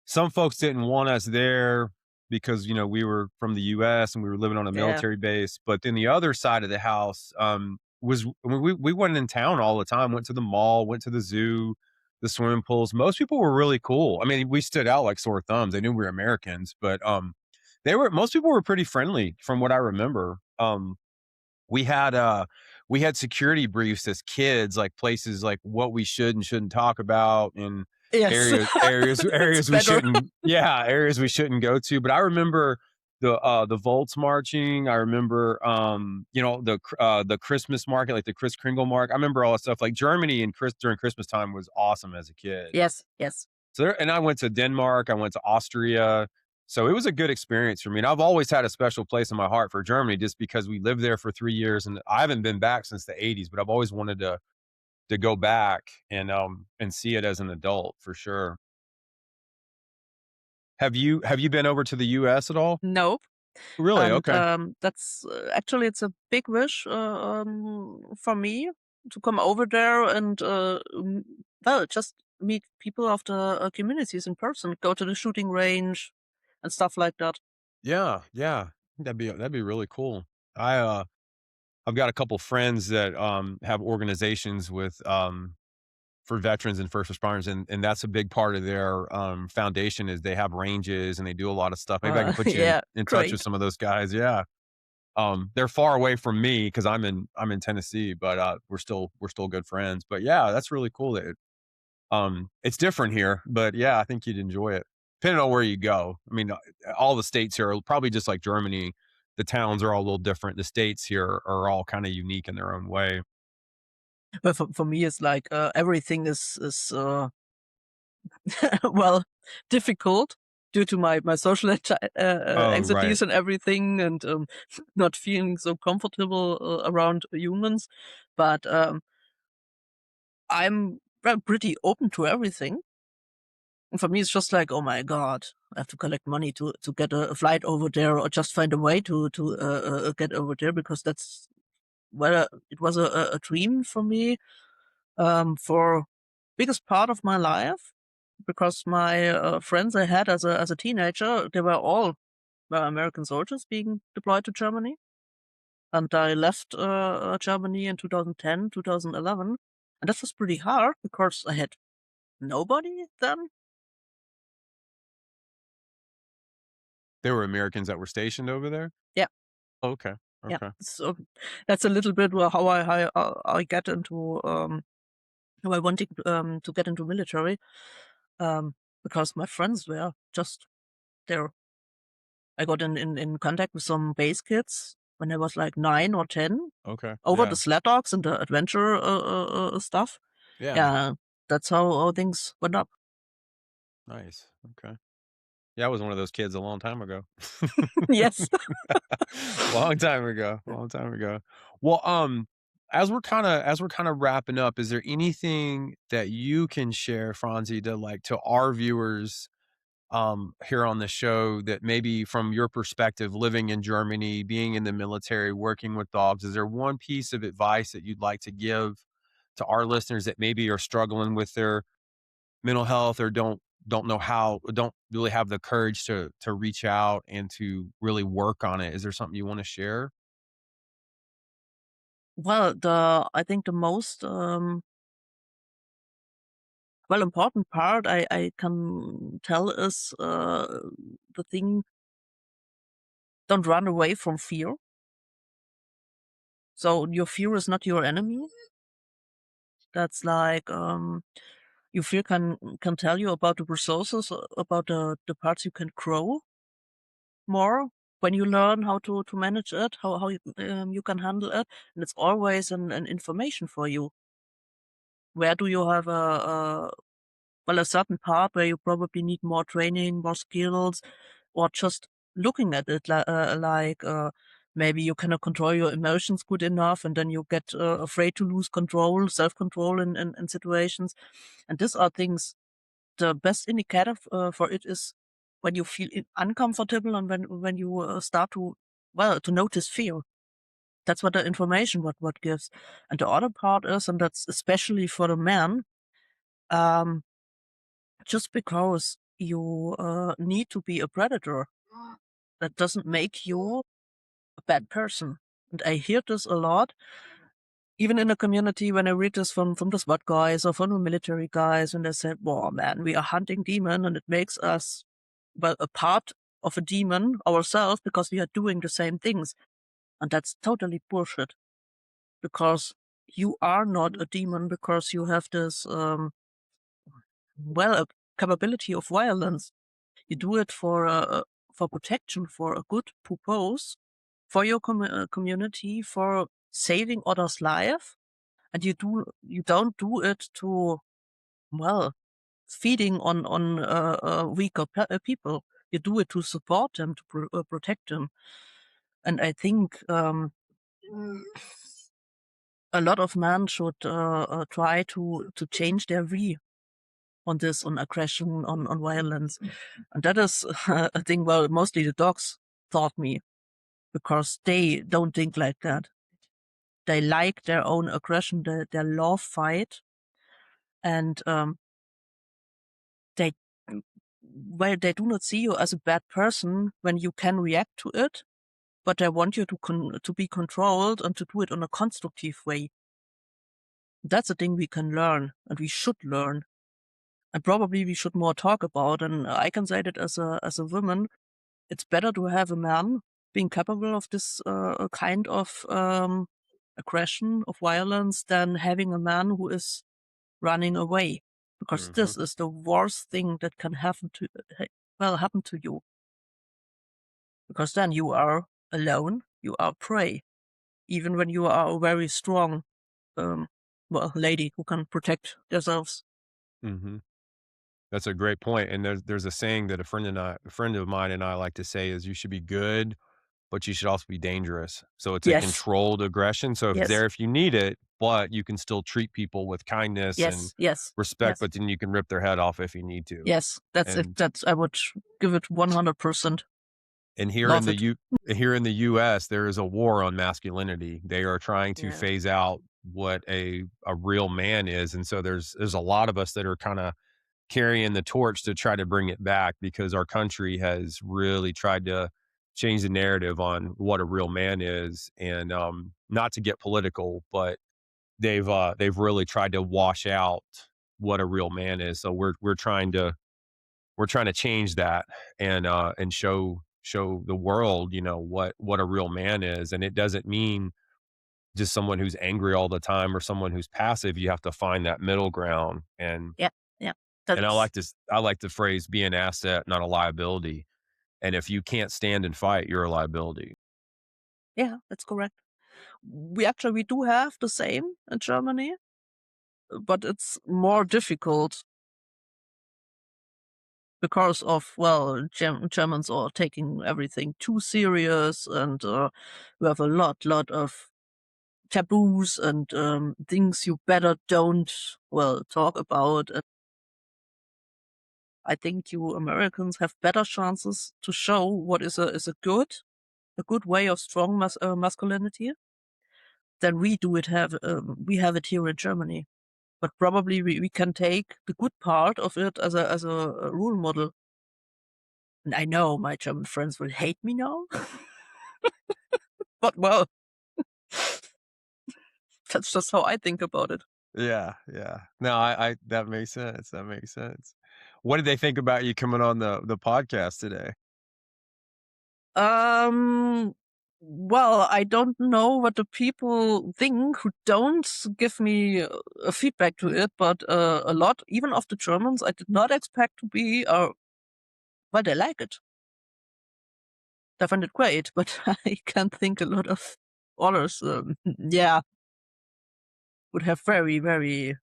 some folks didn't want us there because, we were from the US and we were living on a Yeah, military base. But then the other side of the house, was, I mean, we went in town all the time, went to the mall, went to the zoo. the swimming pools. Most people were really cool. I mean, we stood out like sore thumbs. They knew we were Americans, but most people were pretty friendly from what I remember. We had we had security briefs as kids, like places like what we should and shouldn't talk about, and Yes, areas it's we better. shouldn't areas we shouldn't go to. But I remember the Volts marching. I remember the Christmas market, like the Kris Kringle mark. I remember all that stuff. Like Germany and during Christmas time was awesome as a kid. Yes, yes. So and I went to Denmark, I went to Austria. So it was a good experience for me. And I've always had a special place in my heart for Germany just because we lived there for 3 years and I haven't been back since the 80s, but I've always wanted to go back and see it as an adult for sure. Have you been over to the US at all? No. Really? And Okay. that's actually it's a big wish for me to come over there and well, just meet people of the communities in person, go to the shooting range and stuff like that. Yeah, yeah. That'd be really cool. I've got a couple friends that have organizations with for veterans and first responders, and that's a big part of their foundation is they have ranges and they do a lot of stuff. Maybe I can put you Yeah, in touch with great. some of those guys. Yeah. They're far away from me because I'm in Tennessee, but we're still good friends. But yeah, that's really cool that it's different here, but yeah, I think you'd enjoy it. Depending on where you go. I mean, all the states here are probably just like Germany. The towns are all a little different. The states here are all kind of unique in their own way. But for me, it's like everything is well, difficult due to my social Oh, right. anxieties and everything, and not feeling so comfortable around humans. But I'm pretty open to everything. And for me, it's just like, oh my god, I have to collect money to get a flight over there, or just find a way to get over there, because that's well, it was a dream for me for biggest part of my life, because my friends I had as a teenager, they were all American soldiers being deployed to Germany, and I left Germany in 2010, 2011, and that was pretty hard because I had nobody then. There were Americans that were stationed over there? Yeah, Okay, yeah. okay. So that's a little bit how I get into how I wanted to get into military, because my friends were just there. I got in contact with some base kids when I was like 9 or 10 Okay, over the yeah, sled dogs and the adventure stuff. yeah, Yeah, that's how things went up. nice, okay. Yeah, I was one of those kids a long time ago. Yes. Long time ago. Well, as we're kinda wrapping up, is there anything that you can share, Franzi, to, like, to our viewers, here on the show that maybe from your perspective, living in Germany, being in the military, working with dogs, is there one piece of advice that you'd like to give to our listeners that maybe are struggling with their mental health or don't really have the courage to reach out and to really work on it? Is there something you wanna share? Well, I think the most well, important part I can tell is the thing: don't run away from fear. So your fear is not your enemy. That's like your fear can tell you about the resources, about the parts you can grow more when you learn how to manage it, how you can handle it, and it's always an information for you. Where do you have a well, a certain part where you probably need more training, more skills, or just looking at it like maybe you cannot control your emotions good enough, and then you get afraid to lose control, self-control in situations. And these are things. The best indicator for it is when you feel uncomfortable, and when you start to well to notice fear. That's what the information what gives. And the other part is, and that's especially for the man, um, just because you need to be a predator, that doesn't make you a bad person. And I hear this a lot. even in the community, when I read this from the SWAT guys or from the military guys, and they said, "Wow, man, we are hunting demon, and it makes us, well, a part of a demon ourselves because we are doing the same things," and that's totally bullshit. Because you are not a demon because you have this, a capability of violence. You do it for protection, for a good purpose, for your community, for saving others' life, and you don't do it to, well, feeding on weaker people. You do it to support them, to protect them, and I think a lot of men should try to change their view on this, on aggression, on violence, and that is a thing. Well, mostly the dogs taught me, because they don't think like that. They like their own aggression, their love fight, and they they do not see you as a bad person when you can react to it, but they want you to be controlled and to do it in a constructive way. That's a thing we can learn, and we should learn, and probably we should more talk about. And I can say that as a woman, it's better to have a man being capable of this kind of aggression, of violence, than having a man who is running away, because this is the worst thing that can happen to you, because then you are alone, you are prey, even when you are a very strong lady who can protect themselves. Mm-hmm. That's a great point. And there's a saying that a friend of mine and I like to say is, you should be good, but you should also be dangerous. So it's a Yes, controlled aggression. So if it's yes, there if you need it, but you can still treat people with kindness and yes, yes, respect, yes, but then you can rip their head off if you need to. yes. That's it. And I would give it 100%. and Love it. here in the US, there is a war on masculinity. They are trying to Yeah. phase out what a real man is. And so there's a lot of us that are kind of carrying the torch to try to bring it back, because our country has really tried to change the narrative on what a real man is. And not to get political, but they've really tried to wash out what a real man is. So we're trying to change that, and show the world, what a real man is. And it doesn't mean just someone who's angry all the time or someone who's passive. You have to find that middle ground. Yeah, yeah. And That's I like the phrase, be an asset, not a liability. And if you can't stand and fight, you're a liability. Yeah, that's correct. We do have the same in Germany, but it's more difficult because of, well, Germans are taking everything too serious, and we have a lot of taboos and things you better don't, well, talk about. And I think you Americans have better chances to show what is a good way of strong masculinity than we do it have. We have it here in Germany, but probably we can take the good part of it as a role model. And I know my German friends will hate me now, but well, that's just how I think about it. Yeah, yeah. No, I that makes sense. That makes sense. What did they think about you coming on the podcast today? Well, I don't know what the people think who don't give me a feedback to it, but a lot, even of the Germans, I did not expect to be, well, they like it. They find it great, but I can't think a lot of others, yeah, would have very, very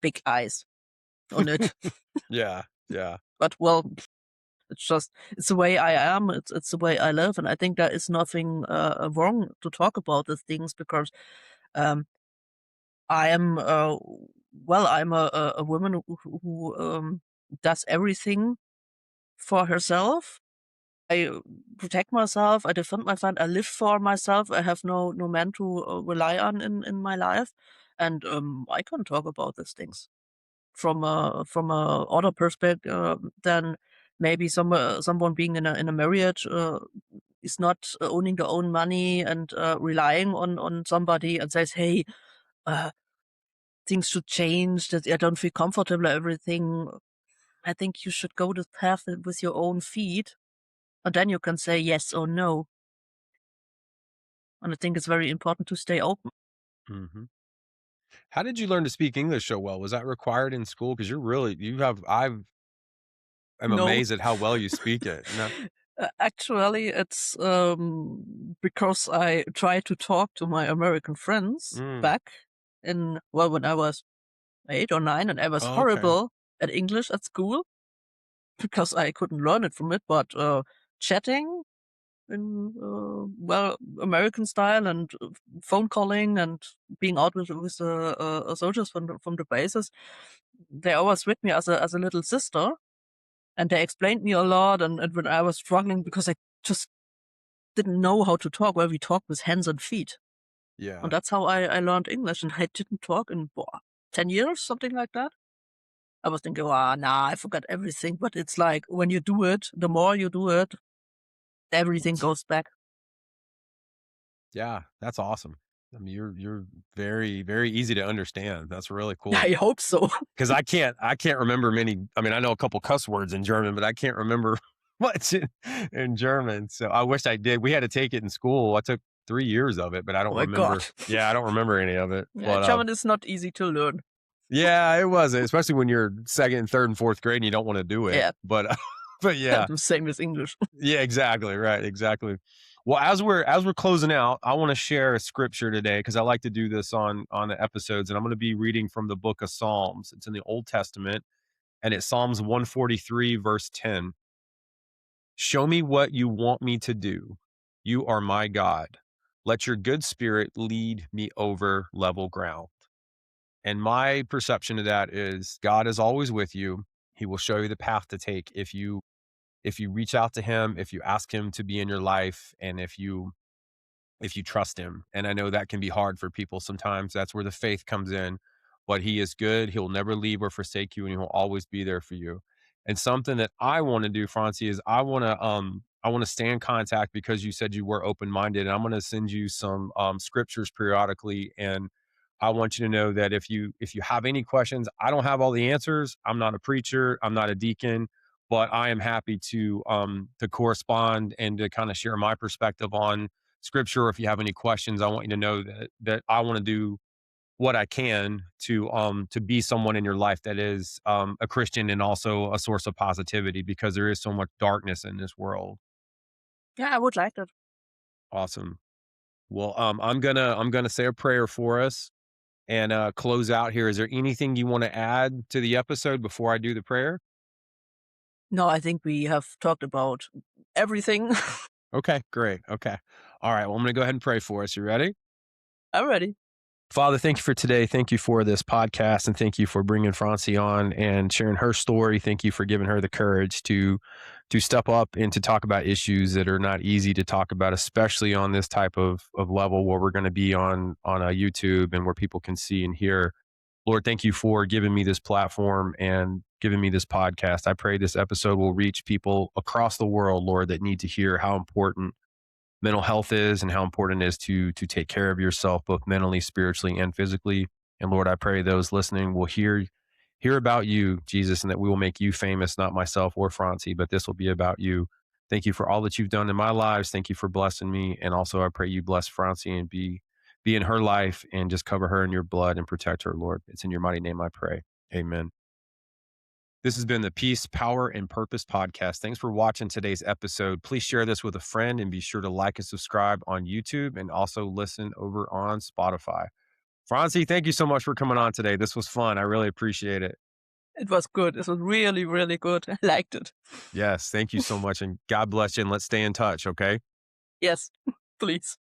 big eyes on it. Yeah, yeah. But well, it's the way I am. It's the way I live, and I think there is nothing wrong to talk about these things, because um, I am I'm a woman who does everything for herself. I protect myself. I defend myself. I live for myself. I have no man to rely on in my life, and I can talk about these things from a other perspective than maybe someone being in a marriage is not owning their own money and relying on somebody and says, hey, things should change, that I don't feel comfortable, everything. I think you should go the path with your own feet, and then you can say yes or no. And I think it's very important to stay open. Mm-hmm. How did you learn to speak English so well? Was that required in school? Because I'm No. amazed at how well you speak it. No. Actually, it's because I tried to talk to my American friends back when I was 8 or 9, and I was Oh, okay. horrible at English at school because I couldn't learn it from it. But chatting in American style and phone calling and being out with soldiers from the bases, they always with me as a little sister. And they explained me a lot, and when I was struggling because I just didn't know how to talk, well, we talk with hands and feet. Yeah. And that's how I learned English, and I didn't talk in 10 years, something like that. I was thinking, I forgot everything. But it's like when you do it, the more you do it, everything goes back. Yeah, that's awesome. I mean, you're very, very easy to understand. That's really cool. I hope so. Because I can't remember many. I mean, I know a couple cuss words in German, but I can't remember much in German. So I wish I did. We had to take it in school. I took 3 years of it, but I don't Oh my remember. God. Yeah, I don't remember any of it. Yeah, But German is not easy to learn. yeah, it wasn't, especially when you're second, third, and fourth grade and you don't want to do it. Yeah. But yeah. The same with English. Yeah, exactly. Right. Exactly. Well, as we're closing out, I want to share a scripture today because I like to do this on the episodes, and I'm going to be reading from the book of Psalms. It's in the Old Testament, and it's Psalms 143, verse 10. Show me what you want me to do. You are my God. Let your good spirit lead me over level ground. And my perception of that is God is always with you. He will show you the path to take if you reach out to him, if you ask him to be in your life, and if you trust him. And I know that can be hard for people sometimes. That's where the faith comes in. But he is good. He'll never leave or forsake you, and he will always be there for you. And something that I want to do, Fransi, is I want to stay in contact because you said you were open-minded, and I'm going to send you some scriptures periodically. And I want you to know that if you have any questions, I don't have all the answers. I'm not a preacher. I'm not a deacon, but I am happy to correspond and to kind of share my perspective on scripture. If you have any questions, I want you to know that I want to do what I can to be someone in your life that is a Christian and also a source of positivity, because there is so much darkness in this world. Yeah, I would like that. Awesome. Well, I'm gonna say a prayer for us and close out here. Is there anything you want to add to the episode before I do the prayer? No, I think we have talked about everything. Okay, great. Okay. All right. Well, I'm going to go ahead and pray for us. You ready? I'm ready. Father, thank you for today. Thank you for this podcast, and thank you for bringing Fransi on and sharing her story. Thank you for giving her the courage to step up and to talk about issues that are not easy to talk about, especially on this type of level where we're going to be on a YouTube and where people can see and hear. Lord, thank you for giving me this platform and giving me this podcast. I pray this episode will reach people across the world, Lord, that need to hear how important mental health is and how important it is to take care of yourself, both mentally, spiritually, and physically. And Lord, I pray those listening will hear about you, Jesus, and that we will make you famous, not myself or Fransi, but this will be about you. Thank you for all that you've done in my lives. Thank you for blessing me. And also I pray you bless Fransi and be in her life and just cover her in your blood and protect her, Lord. It's in your mighty name I pray. Amen. This has been the Peace, Power, and Purpose podcast. Thanks for watching today's episode. Please share this with a friend and be sure to like and subscribe on YouTube and also listen over on Spotify. Fransi, thank you so much for coming on today. This was fun. I really appreciate it. It was good. It was really, really good. I liked it. Yes, thank you so much. And God bless you. And let's stay in touch, okay? Yes, please.